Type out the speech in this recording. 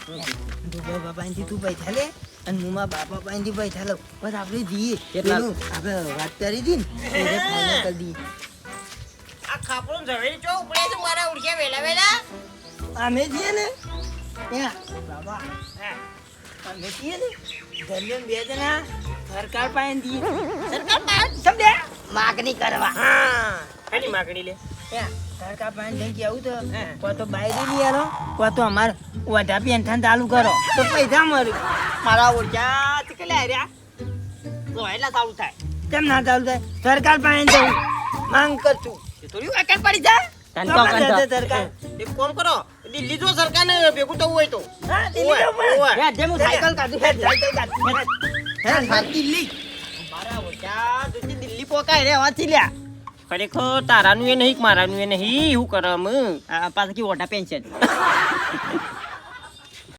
ડૂબા બાપાથી તું પૈસા લે અને મુમા બાપા પાસેથી પૈસા લઉં બસ આપણે જઈએ પેલું આપણે વાત કરી હતી ને એટલે ફાઇનલ કરી દઈએ. આ ખાપડું ઝવેરી ચો ઉપડે છે મારા ઉડ્યા વેલા વેલા. અમે છીએ ને ત્યાં બાબા અમે છીએ ને ધર્મેન બે જણા સરકાર પાસેથી સરકાર પાસે સમજે માગણી કરવા. હા એની માગણી લે. ત્યાં સરકાર પાસે જઈને કેવું તો કોઈ તો બાયરી લઈ આલો કોઈ તો અમારે વધા પેન્શન ચાલુ કરો તો પૈસા મળે. મારા ઉડ્યા કેટલા આવ્યા તો એટલા સારું થાય. કેમ ના ચાલુ થાય સરકાર પાસે જવું માંગ કરશું થોડી વાકર પડી જાય. સરકાર એક કામ કરો દિલ્હી જો સરકારને ભેગું થવું હોય તો હા દિલ્હી જવું પડે. ઓય. હેડ, જે હું સાયકલ કાઢું હેડ, સાયકલ કાઢું. હેડ, હેડ, દિલ્હી મારા ઓછા દુજી દિલ્હી પોકાય રે વાંચી લ્યા. ખરેખર તારાનું એ નહીં કે મારાનું એ નહીં હું કરમ પાછા ઓઢા પેન્શન